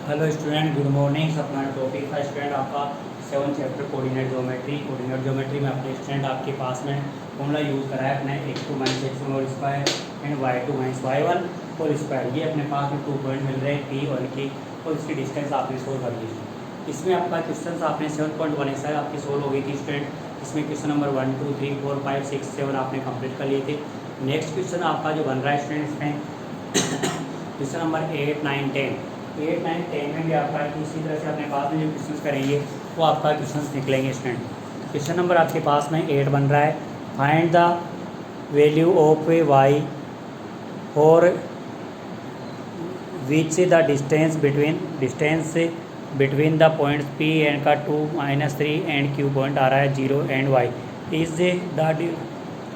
Hello student, good morning. सब अपना topic था स्टूडेंट आपका 7 chapter coordinate geometry. Coordinate geometry में अपने स्टूडेंट आपके पास में फॉर्मूला यूज़ करा है अपने x2 - x1 whole square and y2 - y1 whole square. ये अपने पास में 2 पॉइंट मिल रहे हैं P और Q और इसकी डिस्टेंस आपने सोल्व कर ली। इसमें आपका क्वेश्चन आपने 7.1 एक्सरसाइज आपकी सोल्व हो गई थी स्टूडेंट। इसमें क्वेश्चन नंबर 1 2 3 4 5 6 7 आपने कंप्लीट कर लिए थे। नेक्स्ट क्वेश्चन आपका जो बन रहा है स्टूडेंट इसमें क्वेश्चन नंबर 8 9 10 8 9 10 में भी आपका इसी तरह से अपने पास में जो क्वेश्चंस करेंगे वो आपका क्वेश्चंस निकलेंगे स्टूडेंट। क्वेश्चन नंबर आपके पास में 8 बन रहा है, find the value of A Y और which the distance between the points P and का 2 - 3 एंड क्यू पॉइंट आ रहा है 0 and Y is the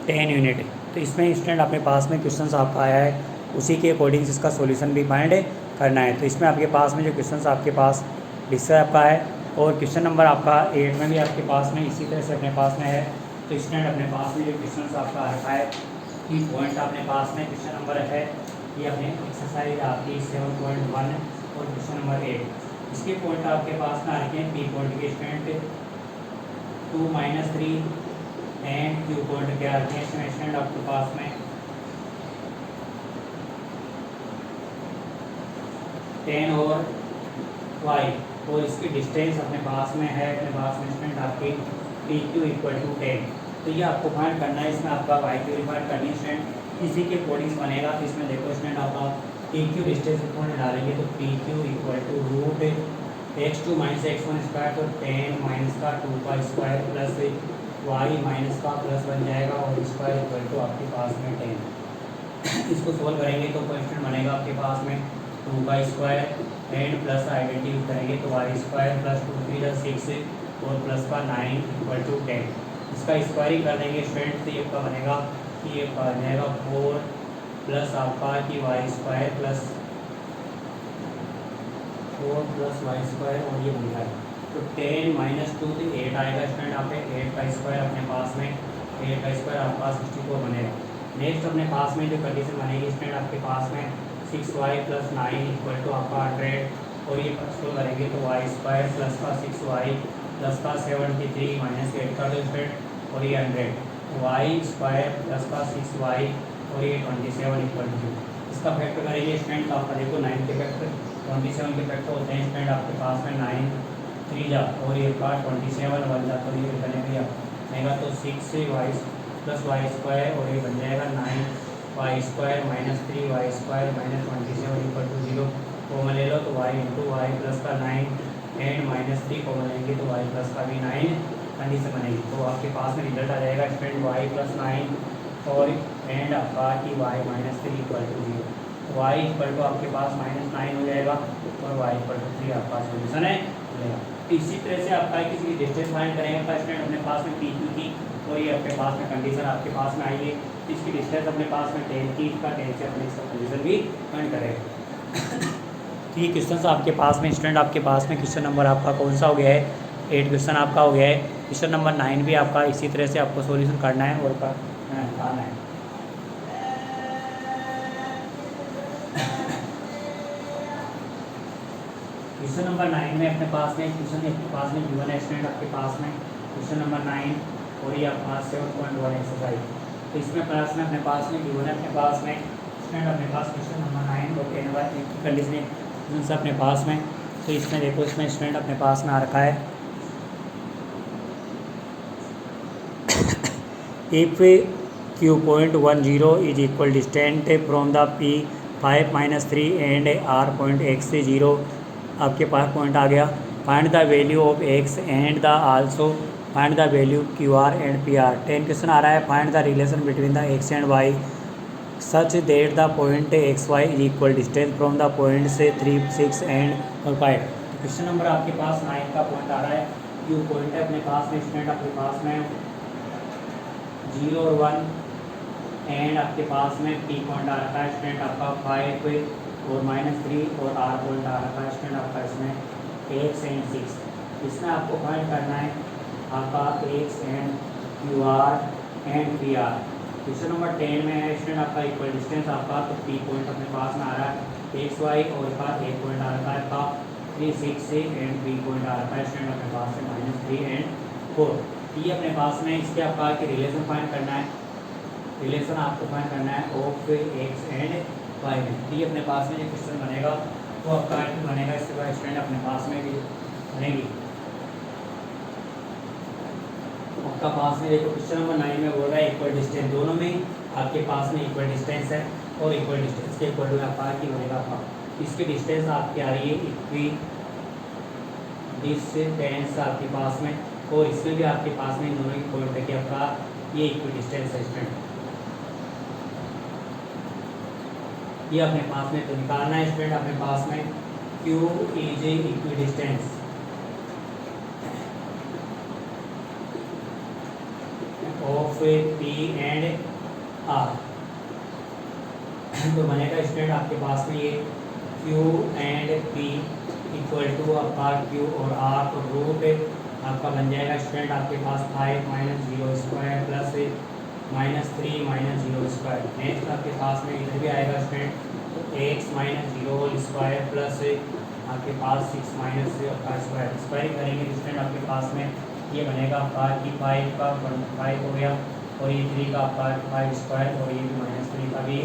10 unit. तो इसमें स्टूडेंट अपने पास में क्वेश्चंस आपका आया है, उसी के अकॉर्डिंग इसका सॉल्यूशन भी फाइंड करना है। तो इसमें आपके पास में जो क्वेश्चंस आपके पास डिस्कस आपका है और क्वेश्चन नंबर आपका 8 में भी आपके पास में इसी तरह से अपने पास में है। तो स्टूडेंट अपने पास में जो क्वेश्चंस आपका रखा है की पॉइंट अपने पास में क्वेश्चन नंबर है ये अपने एक्सरसाइज आपकी 7.1 और क्वेश्चन नंबर 8 इसके पॉइंट आपके पास में आ रखे हैं। पी पॉइंट के स्टूडेंट 2 - 3 एंड क्यू पॉइंट क्या रखे हैं इसमें स्टूडेंट आपके पास में 10 और y और इसकी डिस्टेंस अपने पास में है अपने पास में स्टूडेंट आपकी पी क्यू इक्वल टू 10। तो ये आपको फाइंड करना है। इसमें आपका वाई क्यू फाइंड करनी है स्टूडेंट, इसी के अकॉर्डिंग बनेगा। तो इसमें देखो स्टूडेंट आपका पी क्यू डिस्टेंस कौन डालेंगे तो P Q equal to root x2 - x1 square तो 10 माइनस का 2 का स्क्वायर प्लस वाई माइनस का प्लस बन जाएगा और स्क्वायर इक्वल टू आपके पास में 10। इसको सोल्व करेंगे तो क्वेश्चन बनेगा आपके पास में 2 का स्क्वायर एंड प्लस आइडेंटिटी करेंगे तो वाई स्क्वायर प्लस 2 3 6 और प्लस का 9 इक्वल टू 10। इसका स्क्वायरिंग कर देंगे स्टूडेंट तो ये आपका बनेगा कि ये बन जाएगा 4 प्लस आपका कि Y square plus 4 plus Y square और ये बन जाएगा तो 10 - 2 तो 8 आएगा स्टूडेंट। आप 8 का स्क्वायर अपने पास में 8 का स्क्वायर आपके पास 64 बनेगा। नेक्स्ट अपने पास में जो कंडीशन बनेगी स्टूडेंट आपके पास में 6y + 9 इक्वल टू आपका 100 और ये इसको करेंगे तो वाई स्क्वायर प्लस का 6y प्लस का 73 माइनस 8 कर दो स्टूडेंट और ये 100 वाई स्क्वायर प्लस का 6y और ये 27 इक्वल टू। इसका फैक्टर करेंगे स्टूडेंट तो आपका देखो 9 के फैक्टर 27 के फैक्टर होते हैं स्टूडेंट आपके पास में 9 3 जा और ये का 27 1 जा तो ये बनेगा आएगा तो 6y प्लस वाई स्क्वायर और ये बन जाएगा 9y square minus 3y square minus 27 equal to 0 common ले लो तो y इंटू वाई प्लस का 9 एंड माइनस 3 कॉमन लेंगे तो y प्लस का भी 9 कंडीशन बनेगी। तो आपके पास में रिजल्ट आ जाएगा स्टूडेंट y + 9 और एंड आपका कि y - 3 equal to 0 y equal to आपके पास -9 हो जाएगा और y इक्वल टू 3 आपका सोल्यूशन है मिलेगा। इसी तरह से आपका किसी डिस्टेंस फाइंड करेंगे तो स्टूडेंट अपने पास में पी क्यू थी और ये आपके पास में कंडीशन आपके पास में आएगी। इसकी डिस्टेंस अपने पास में 10 की, इसका 10 से अपने इसका कंडीशन भी फाइंड करेंगे। ठीक क्वेश्चन आपके पास में स्टूडेंट आपके पास में क्वेश्चन नंबर आपका कौन सा हो गया है 8 क्वेश्चन आपका हो गया है। क्वेश्चन नंबर 9 भी आपका इसी तरह से आपको सॉल्यूशन करना है और आना है। क्वेश्चन नंबर 9 में अपने पास में क्वेश्चन आपके पास में गिवन है स्टूडेंट आपके पास में क्वेश्चन नंबर 9 और ये आपका 7.1 एक्सरसाइज। तो इसमें पास में अपने पास में गिवन है अपने पास में स्टूडेंट अपने पास क्वेश्चन नंबर 9 और 10 वाला एक कंडीशन से अपने पास में। तो इसमें देखो इसमें स्टूडेंट अपने पास में आ रखा है if q point 10 is equal distant from the p 5 - 3 and r point x से 0 आपके पास पॉइंट आ गया। Find the value of x and the also find the value QR and PR। 10 question आ रहा है find the relation between the x and y such that the point xy is equal distance from the point से 3 6 and 5। Question number आपके पास 9 का point आ रहा है q point है अपने पास में स्टूडेंट आपके पास में 0 और 1 एंड आपके पास में p पॉइंट आ रखा है स्टूडेंट आपका 5 और -3 और r पॉइंट आ रखा है स्टूडेंट आपका इसमें x एंड 6। इसमें आपको फाइंड करना है आपका x and QR and PR। Question number 10 में है स्टूडेंट आपका इक्वल डिस्टेंस आपका तो p पॉइंट अपने पास में आ रहा है xy और का एक पॉइंट आ रखा है आपका 3 6 एंड बी पॉइंट आ रखा है स्टूडेंट अपने पास में -3 एंड 4। ये अपने पास में इसके आपका कि रिलेशन फाइंड करना है, रिलेशन आपको फाइंड करना है ऑफ एक्स एंड वाई में। ये अपने पास में जो क्वेश्चन बनेगा वो आपका बनेगा इसके बाद स्टूडेंट अपने पास में भी बनेगी आपका पास में देखो क्वेश्चन नंबर 9 में बोल रहा है इक्वल डिस्टेंस, दोनों में आपके पास में इक्वल डिस्टेंस है और इक्वल डिस्टेंस के इक्वल में आपका की बनेगा आपका इसकी डिस्टेंस आपकी आ रही है इक्वी डिस्टेंस आपके पास में, और इसमें भी आपके पास में दोनों की पॉइंट है कि आपका ये इक्वी डिस्टेंस है स्टूडेंट। ये अपने पास में तो निकालना है स्टूडेंट अपने पास में Q is equidistance of P and R। तो बनेगा स्टूडेंट आपके पास में ये Q and P equal to आपका Q और R, तो रूट आपका बन जाएगा स्टूडेंट आपके पास 5 minus 0 square plus -3 minus 0 square. Next आपके पास में इधर भी आएगा स्टूडेंट तो x minus 0 whole square plus आपके पास 6 माइनस का स्क्वायर। स्क्वायर करेंगे तो स्टूडेंट आपके पास में ये बनेगा आपका कि 5 का 5 हो गया और ये 3 का आपका 5 स्क्वायर और ये भी -3 का भी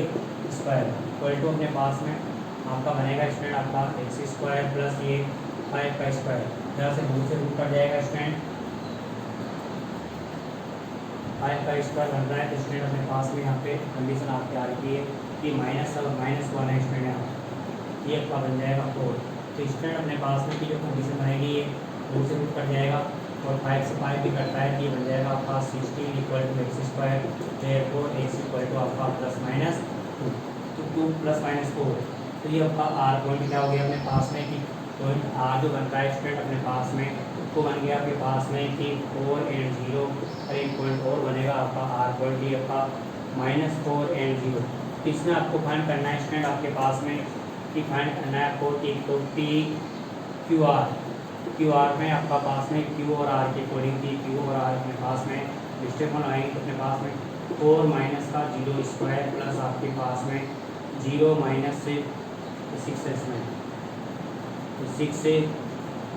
स्क्वायर इक्वल टू अपने पास में आपका बनेगा स्टूडेंट आपका एक्स स्क्वायर प्लस ये 5 का स्क्वायर। जहाँ से दूर से रूट कट जाएगा स्टूडेंट 5 का स्क्वायर बन रहा है तो स्टूडेंट अपने पास में यहाँ पे कंडीशन आपकी आ रही है कि -1 है स्टूडेंट यहाँ ये आपका बन जाएगा 4। तो स्टूडेंट अपने पास में की जो कंडीशन बनेगी ये दूर से रूट कट जाएगा और 5 से 5 भी कटता है कि ये बन जाएगा आपका 16 equal to X square, therefore X equal to आपका +-2 तो 2 + -4। तो ये आपका आर पॉइंट क्या हो गया अपने पास में कि पॉइंट आर जो बन रहा है स्टूडेंट अपने पास में उसको बन गया आपके पास में कि 4 एंड 0 और एक पॉइंट और बनेगा आपका आर पॉइंट ये आपका -4 एंड 0। इसमें आपको फाइंड करना है स्टूडेंट आपके पास में कि फाइंड करना है आपको कि तो पी क्यू आर में आपका पास में क्यू और आर के अकॉर्डिंग थी क्यू और आर अपने पास में डिस्टेंस आएंगे तो अपने पास में 4 माइनस का 0 स्क्वायर प्लस आपके पास में 0 माइनस से 6 इसमें तो 6 से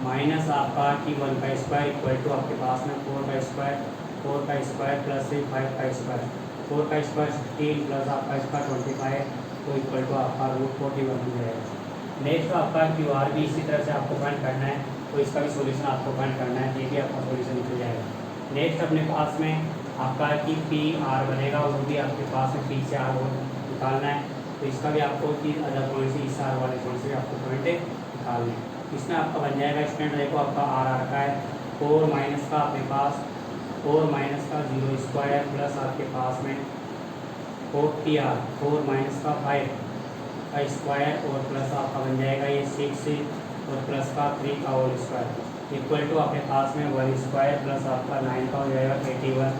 माइनस आपका कि 1 का स्क्वायर इक्वल टू आपके पास में 4 का स्क्वायर प्लस 5 का स्क्वायर 4 का स्क्वायर 16 प्लस आपका स्क्वायर 25 तो इक्वल टू आपका √41 हो जाएगा। नेक्स्ट आपका क्यू आर भी इसी तरह से आपको फाइंड करना है तो इसका भी सॉल्यूशन आपको फाइंड करना है, ये भी आपका सॉल्यूशन निकल जाएगा। नेक्स्ट अपने पास में आपका कि पी आर बनेगा वो भी आपके पास में पी से आर निकालना है तो इसका भी आपको कि अदर पॉइंट से इस आर वाले पॉइंट से आपको पॉइंट निकालना है। इसमें आपका बन जाएगा स्टूडेंट देखो आपका आर आ रखा है 4 माइनस का अपने पास 4 माइनस का 0 स्क्वायर प्लस आपके पास में 4 माइनस का 5 का स्क्वायर और प्लस आपका बन जाएगा ये 6 और प्लस का 3 का होल स्क्वायर इक्वल टू आपके पास में 1 स्क्वायर प्लस आपका 9 का हो जाएगा 81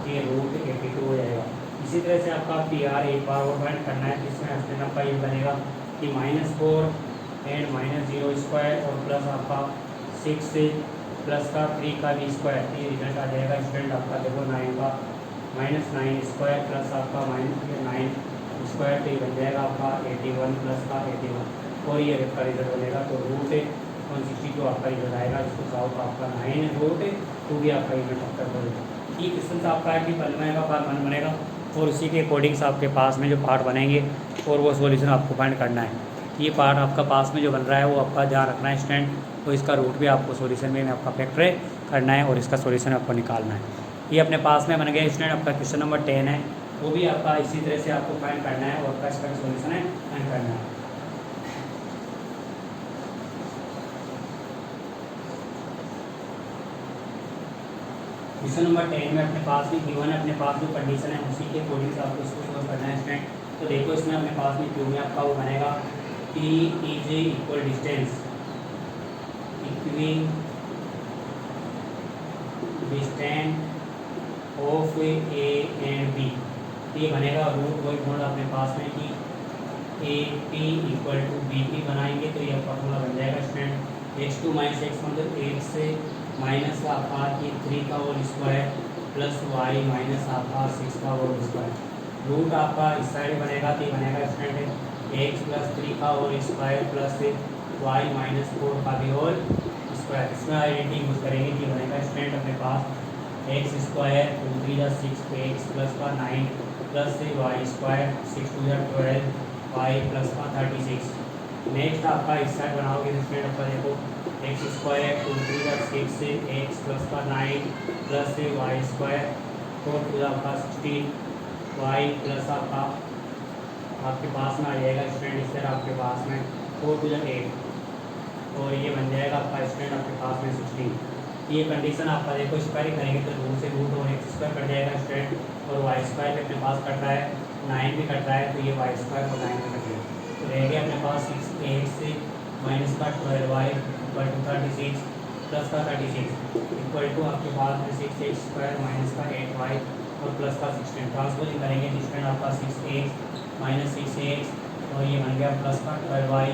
ये √82 हो जाएगा। इसी तरह से आपका पी आर एक बार और फाइंड करना है जिसमें अपने आपका ये बनेगा कि -4 एंड -0 स्क्वायर और प्लस आपका 6 प्लस का 3 का भी स्क्वायर ये रिजल्ट आ जाएगा स्टूडेंट आपका देखो 9 का -9 स्क्वायर प्लस आपका -9 स्क्वायर तो ये बन जाएगा आपका 81 प्लस का 81 और ये आपका रिजल्ट बनेगा तो √162 आपका रिजल्ट आएगा जिसको सॉल्व आपका 9√2 भी आपका रिजल्ट आपका बनेगा। ये क्वेश्चन आपका है कि पलमा का पार्ट 1 बनेगा और उसी के अकॉर्डिंग्स आपके पास में जो पार्ट बनेंगे और वो सॉल्यूशन आपको फाइंड करना है। ये पार्ट आपका पास में जो बन रहा है वो आपका ध्यान रखना है स्टूडेंट, तो इसका रूट भी आपको सॉल्यूशन में आपका फैक्टर करना है और इसका सॉल्यूशन आपको निकालना है। ये अपने पास में बन गया स्टूडेंट आपका क्वेश्चन नंबर 10 है, वो भी आपका इसी तरह से आपको फाइंड करना है और इसका सॉल्यूशन है फाइंड करना है। क्वेश्चन नंबर 10 में अपने पास में गिवन है, अपने पास जो कंडीशन है उसी के अकॉर्डिंग आपको इसको सोल्व करना है स्टूडेंट। तो देखो इसमें अपने पास में क्यू में आपका वो बनेगा P is equal distance of A and B, ये बनेगा रूट वही फॉर्मूला अपने पास में कि A P equal to B P बनाएंगे तो ये आपका फॉर्मूला बन जाएगा स्टूडेंट x2 - x मतलब 1 से माइनस आपका कि 3 का whole square plus y minus आपका 6 का होल स्क्वायर। रूट आपका इस साइड बनेगा तो ये बनेगा स्टूडेंट x + 3 का whole square plus Y minus 4 का भी होल स्क्वायर। इसमें आइडेंटिटी यूज़ करेंगे कि बनेगा स्टूडेंट अपने पास एक्स स्क्वायर 2 3 जा 6 एक्स प्लस का 9 प्लस से वाई स्क्वायर 6 2 जा 12 वाई प्लस का 36। नेक्स्ट आपका इस साइड बनाओगे तो स्टूडेंट आपका देखो एक्स स्क्वायर 2 3 जा 6 से एक्स प्लस का 9 प्लस से वाई स्क्वायर 4 2 जा आपका 16 वाई प्लस आपके पास में आ जाएगा स्टूडेंट इस तरह आपके पास में 4 2 जा 8 और ये बन जाएगा आपका स्टूडेंट आपके पास में 16। ये कंडीशन आपका देखो स्क्वायर करेंगे तो रूट से रूट और एक्स स्क्वायर कट जाएगा स्टूडेंट और वाई स्क्वायर भी अपने पास कट रहा है 9 भी कट रहा है तो ये वाई स्क्वायर और 9 भी कट गया तो रह गया अपने पास 6 एक्स से माइनस का 12 वाई इक्वल टू 36 प्लस का 36 इक्वल टू आपके पास में 6 एक्स स्क्वायर माइनस का 8 वाई और प्लस का 16 ट्रांसपोजिंग करेंगे तो स्टूडेंट आपका 6 एक्स माइनस 6 एक्स और ये बन गया प्लस का 12 वाई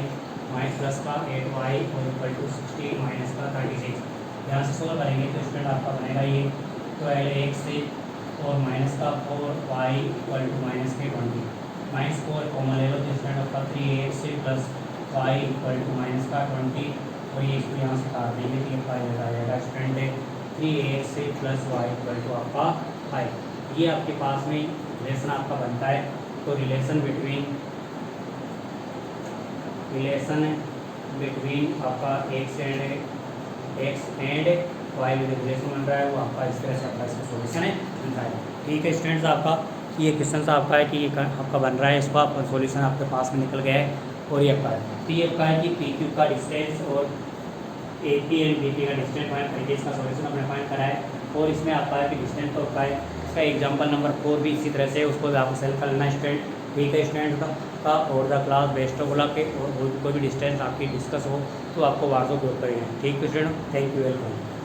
माइनस प्लस का 8 वाई और इक्वल टू 16 माइनस का 36। यहाँ से सोल्व करेंगे तो स्टूडेंट आपका बनेगा ये 12 एक्स से और माइनस का 4 वाई इक्वल टू माइनस के 20 माइनस 4 कॉमन ले लो तो स्टूडेंट आपका 3 एक्स से plus Y equal to minus का 20 और ये इसको यहाँ से काट देंगे तो ये फाइव आ जाएगा स्टूडेंट 3 एक्स से प्लस वाई इक्वल टू आपका 5। ये आपके पास में रिलेशन आपका बनता है तो रिलेशन बिटवीन आपका एक्स एंड वाई में रिलेशन बन रहा है वो आपका इस तरह से आपका इसका सॉल्यूशन है बनता है। ठीक है स्टूडेंट्स आपका ये क्वेश्चन आपका है कि ये आपका बन रहा है इसका आपका सॉल्यूशन आपके पास में निकल गया है और ये आपका है तो ये आपका है कि पी क्यू का डिस्टेंस और A P and B P का डिस्टेंस फाइंड करके इसका सॉल्यूशन आपने फाइंड करा है और इसमें आपका है कि डिस्टेंस तो आपका है इसका एग्जाम्पल नंबर 4 भी इसी तरह से उसको भी आपको सेल्फ कर लेना स्टूडेंट। ठीक है स्टूडेंट का और the class best of luck के और कोई भी डिस्टेंस आपकी डिस्कस हो तो आपको व्हाट्सएप ग्रुप करेंगे। ठीक है स्टूडेंट थैंक यू वेलकम।